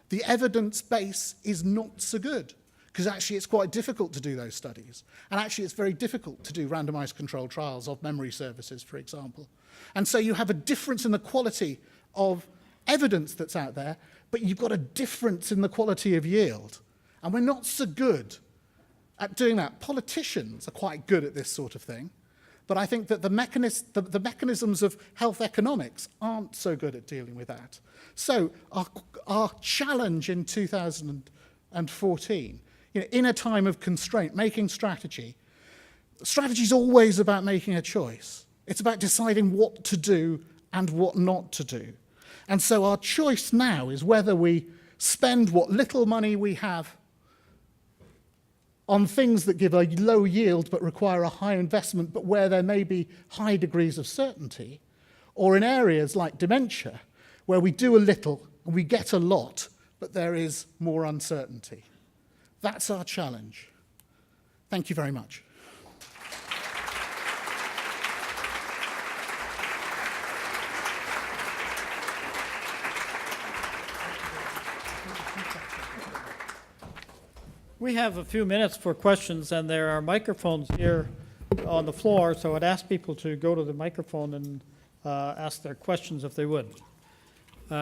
the evidence base is not so good, because actually it's quite difficult to do those studies. And actually it's very difficult to do randomized controlled trials of memory services, for example. And so you have a difference in the quality of evidence that's out there, but you've got a difference in the quality of yield. And we're not so good at doing that. Politicians are quite good at this sort of thing, but I think that the mechanisms of health economics aren't so good at dealing with that. So our challenge in 2014, you know, in a time of constraint, making strategy is always about making a choice. It's about deciding what to do and what not to do. And so our choice now is whether we spend what little money we have on things that give a low yield but require a high investment, but where there may be high degrees of certainty, or in areas like dementia, where we do a little and we get a lot, but there is more uncertainty. That's our challenge. Thank you very much. We have a few minutes for questions, and there are microphones here on the floor, so I'd ask people to go to the microphone and ask their questions if they would. We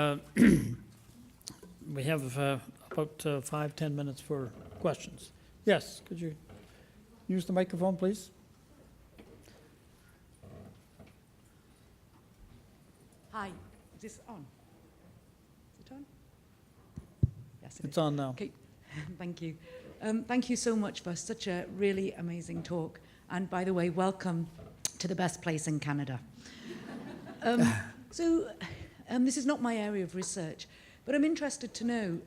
have about 5-10 minutes for questions. Yes, could you use the microphone, please? Hi, is this on? Is it on? Yes, It's on now. Okay, thank you. Thank you so much for such a really amazing talk. And by the way, welcome to the best place in Canada. This is not my area of research, but I'm interested to know.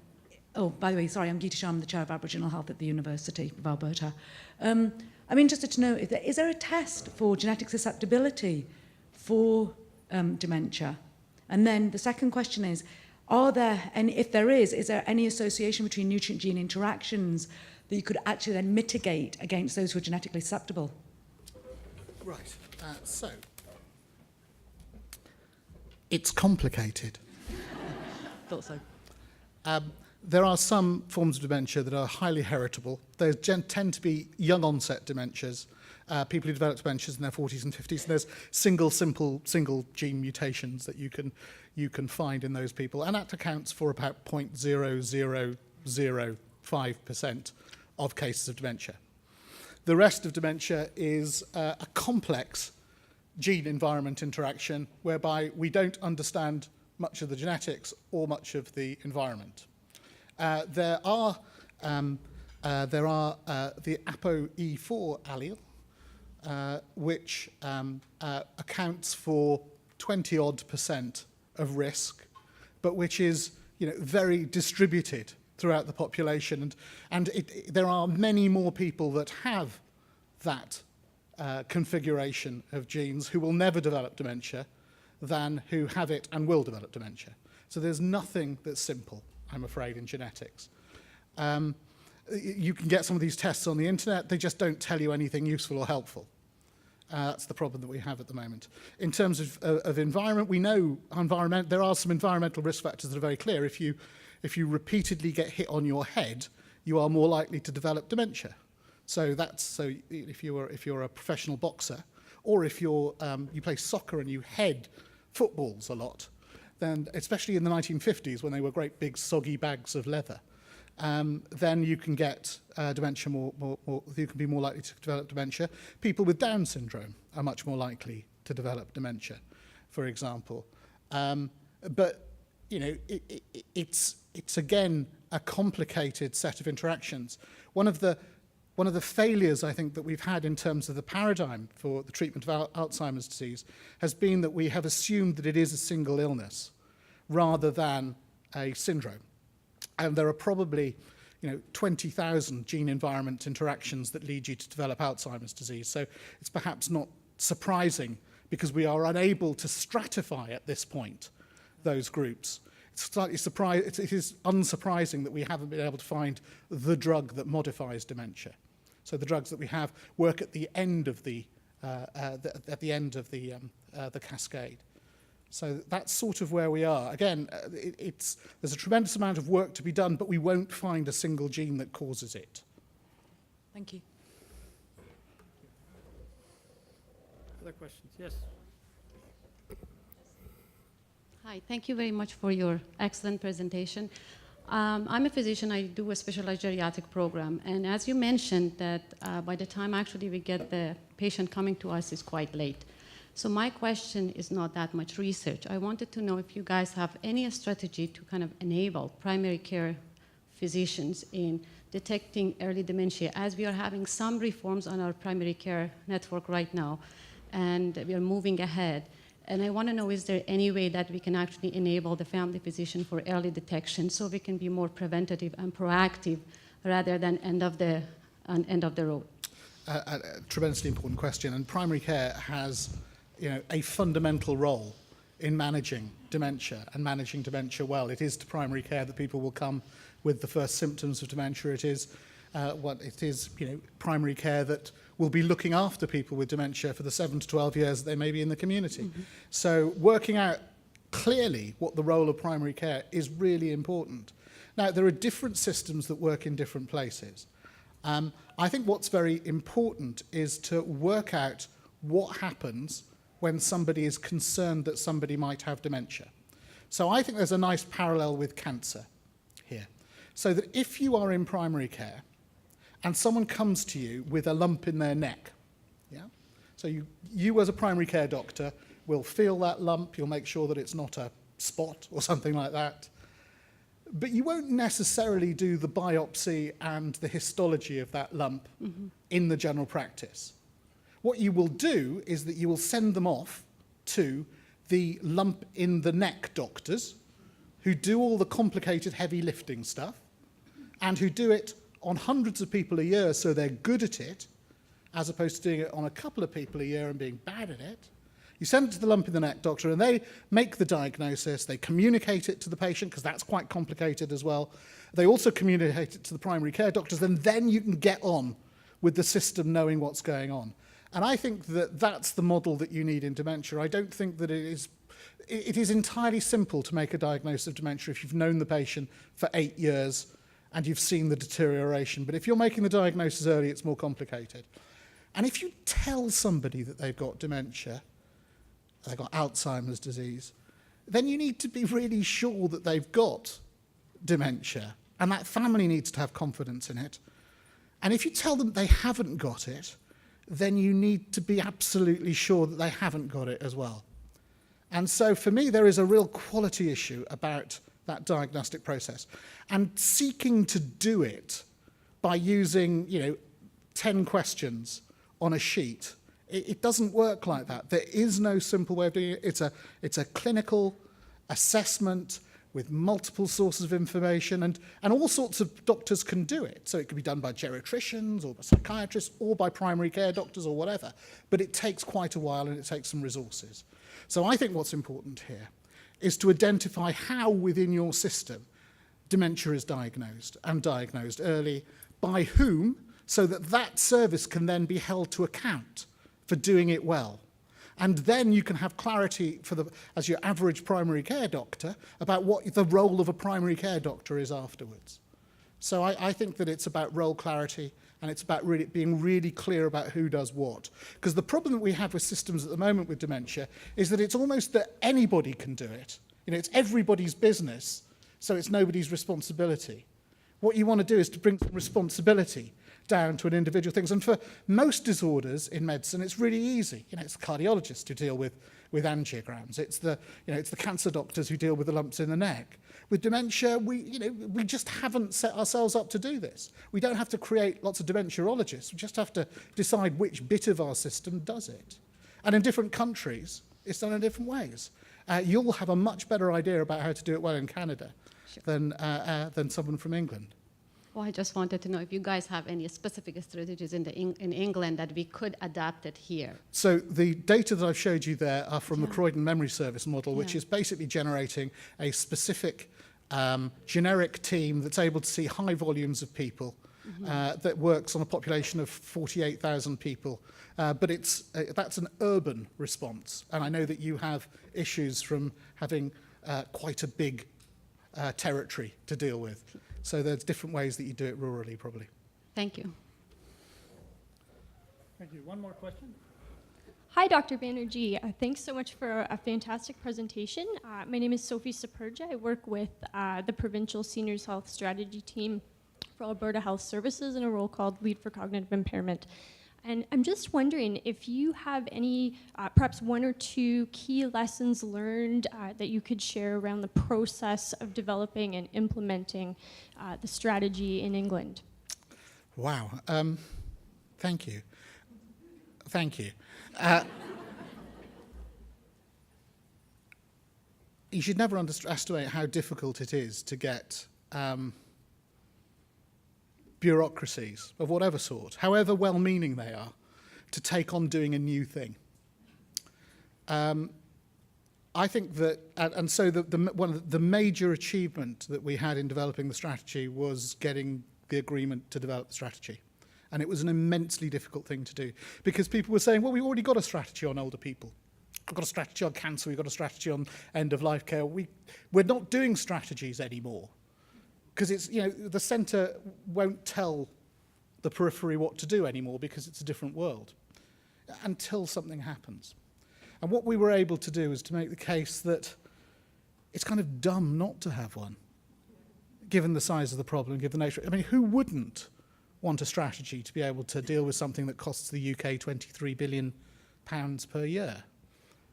Oh, by the way, sorry, I'm Geeta Shah, I'm the Chair of Aboriginal Health at the University of Alberta. I'm interested to know, is there a test for genetic susceptibility for dementia? And then the second question is, are there, and if there is there any association between nutrient-gene interactions that you could actually then mitigate against those who are genetically susceptible? Right, so it's complicated. Thought so. There are some forms of dementia that are highly heritable. They tend to be young onset dementias, people who develop dementias in their 40s and 50s, and there's single gene mutations that you can find in those people, and that accounts for about 0.0005% of cases of dementia. The rest of dementia is a complex gene-environment interaction whereby we don't understand much of the genetics or much of the environment. There are the ApoE4 allele, which accounts for 20-odd% of risk, but which is, you know, very distributed throughout the population, and there are many more people that have that configuration of genes who will never develop dementia than who have it and will develop dementia. So there's nothing that's simple, I'm afraid, in genetics. You can get some of these tests on the internet, they just don't tell you anything useful or helpful. That's the problem that we have at the moment. In terms of environment, we know there are some environmental risk factors that are very clear. If you repeatedly get hit on your head, you are more likely to develop dementia. So if you're a professional boxer, or if you play soccer and you head footballs a lot, then especially in the 1950s when they were great big soggy bags of leather, then you can get dementia you can be more likely to develop dementia. People with Down syndrome are much more likely to develop dementia, for example. But you know, it's again a complicated set of interactions. One of the one of the failures, I think, that we've had in terms of the paradigm for the treatment of Alzheimer's disease has been that we have assumed that it is a single illness rather than a syndrome. And there are probably 20,000 gene-environment interactions that lead you to develop Alzheimer's disease. So it's perhaps not surprising, because we are unable to stratify at this point those groups. It is unsurprising that we haven't been able to find the drug that modifies dementia. So the drugs that we have work at the end of the cascade. So that's sort of where we are. Again, there's a tremendous amount of work to be done, but we won't find a single gene that causes it. Thank you. Other questions? Yes. Hi, thank you very much for your excellent presentation. I'm a physician. I do a specialized geriatric program. And as you mentioned, that by the time actually we get the patient coming to us is quite late. So my question is not that much research. I wanted to know if you guys have any strategy to kind of enable primary care physicians in detecting early dementia, as we are having some reforms on our primary care network right now, and we are moving ahead. And I want to know, is there any way that we can actually enable the family physician for early detection so we can be more preventative and proactive rather than end of the road? A tremendously important question, and primary care has a fundamental role in managing dementia and managing dementia well. It is to primary care that people will come with the first symptoms of dementia. It is primary care that will be looking after people with dementia for the 7 to 12 years that they may be in the community. Mm-hmm. So working out clearly what the role of primary care is really important. Now, there are different systems that work in different places. I think what's very important is to work out what happens when somebody is concerned that somebody might have dementia. So I think there's a nice parallel with cancer here. So that if you are in primary care and someone comes to you with a lump in their neck, so you as a primary care doctor will feel that lump, you'll make sure that it's not a spot or something like that, but you won't necessarily do the biopsy and the histology of that lump in the general practice. What you will do is that you will send them off to the lump in the neck doctors, who do all the complicated heavy lifting stuff, and who do it on hundreds of people a year, so they're good at it, as opposed to doing it on a couple of people a year and being bad at it. You send it to the lump in the neck doctor, and they make the diagnosis, they communicate it to the patient, because that's quite complicated as well. They also communicate it to the primary care doctors, and then you can get on with the system knowing what's going on. And I think that that's the model that you need in dementia. I don't think that it is entirely simple to make a diagnosis of dementia if you've known the patient for 8 years and you've seen the deterioration. But if you're making the diagnosis early, it's more complicated. And if you tell somebody that they've got dementia, they've got Alzheimer's disease, then you need to be really sure that they've got dementia, and that family needs to have confidence in it. And if you tell them they haven't got it, then you need to be absolutely sure that they haven't got it as well. And so for me, there is a real quality issue about that diagnostic process. And seeking to do it by using, 10 questions on a sheet, it doesn't work like that. There is no simple way of doing it. It's a clinical assessment with multiple sources of information, and all sorts of doctors can do it. So it can be done by geriatricians or by psychiatrists or by primary care doctors or whatever. But it takes quite a while and it takes some resources. So I think what's important here is to identify how within your system dementia is diagnosed, and diagnosed early, by whom, so that that service can then be held to account for doing it well. And then you can have clarity as your average primary care doctor about what the role of a primary care doctor is afterwards. So I think that it's about role clarity, and it's about being really clear about who does what. Because the problem that we have with systems at the moment with dementia is that it's almost that anybody can do it. It's everybody's business, so it's nobody's responsibility. What you want to do is to bring some responsibility down to an individual things. And for most disorders in medicine, it's really easy. It's the cardiologists who deal with angiograms. It's the cancer doctors who deal with the lumps in the neck. With dementia, we just haven't set ourselves up to do this. We don't have to create lots of dementiaologists. We just have to decide which bit of our system does it. And in different countries, it's done in different ways. You'll have a much better idea about how to do it well in Canada than someone from England. Well, I just wanted to know if you guys have any specific strategies in England that we could adapt it here. So the data that I've showed you there are from the Croydon Memory Service model, which is basically generating a specific generic team that's able to see high volumes of people, that works on a population of 48,000 people. But that's an urban response. And I know that you have issues from having quite a big territory to deal with. So there's different ways that you do it rurally, probably. Thank you. Thank you. One more question? Hi, Dr. Banerjee. Thanks so much for a fantastic presentation. My name is Sophie Saperja. I work with the Provincial Seniors Health Strategy Team for Alberta Health Services in a role called Lead for Cognitive Impairment. And I'm just wondering if you have any, perhaps one or two key lessons learned that you could share around the process of developing and implementing the strategy in England. Wow. Thank you. Thank you. You should never underestimate how difficult it is to get bureaucracies of whatever sort, however well-meaning they are, to take on doing a new thing. I think that, and so one of the major achievement that we had in developing the strategy was getting the agreement to develop the strategy. And it was an immensely difficult thing to do, because people were saying, well, we've already got a strategy on older people. We've got a strategy on cancer, we've got a strategy on end-of-life care. We're not doing strategies anymore. Because it's, the centre won't tell the periphery what to do anymore because it's a different world until something happens. And what we were able to do is to make the case that it's kind of dumb not to have one, given the size of the problem, given the nature. I mean, who wouldn't want a strategy to be able to deal with something that costs the UK £23 billion per year,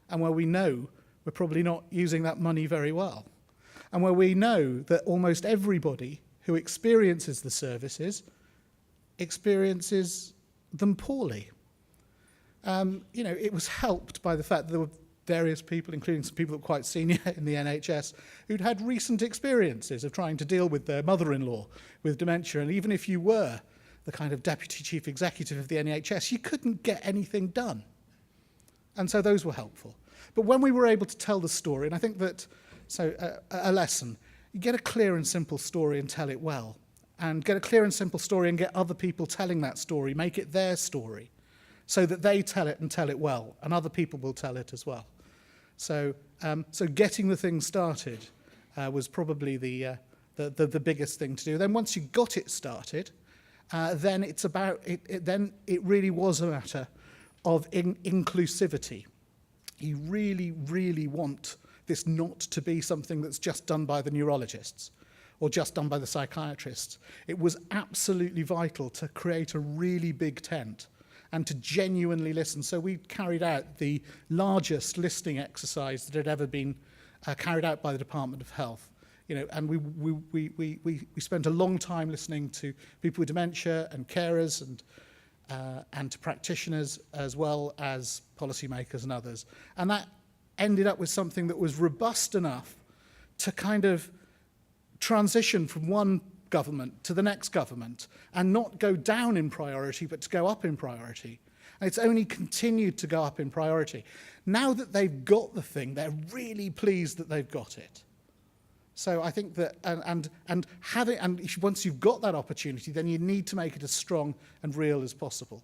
and where we know we're probably not using that money very well? And where we know that almost everybody who experiences the services experiences them poorly. It was helped by the fact that there were various people, including some people that were quite senior in the NHS, who'd had recent experiences of trying to deal with their mother-in-law with dementia. And even if you were the kind of deputy chief executive of the NHS, you couldn't get anything done. And so those were helpful. But when we were able to tell the story, and I think that, a lesson, you get a clear and simple story and tell it well. And get a clear and simple story and get other people telling that story, make it their story, so that they tell it and tell it well, and other people will tell it as well. So getting the thing started was probably the biggest thing to do. Then once you got it started, then it's about then it really was a matter of inclusivity. You really, really want this not to be something that's just done by the neurologists or just done by the psychiatrists. It was absolutely vital to create a really big tent and to genuinely listen. So we carried out the largest listening exercise that had ever been carried out by the Department of Health. And we spent a long time listening to people with dementia and carers and to practitioners as well as policymakers and others. And that ended up with something that was robust enough to kind of transition from one government to the next government and not go down in priority, but to go up in priority. And it's only continued to go up in priority. Now that they've got the thing, they're really pleased that they've got it. So I think that, and once you've got that opportunity, then you need to make it as strong and real as possible.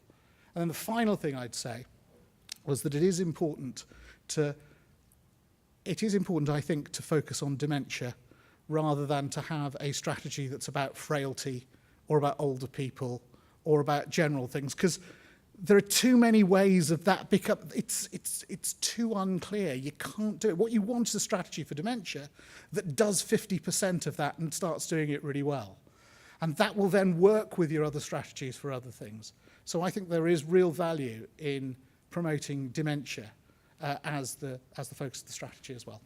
And then the final thing I'd say was that it is important, I think, to focus on dementia rather than to have a strategy that's about frailty or about older people or about general things, because there are too many ways of that it's too unclear. You can't do it. What you want is a strategy for dementia that does 50% of that and starts doing it really well. And that will then work with your other strategies for other things. So I think there is real value in promoting dementia as the focus of the strategy as well.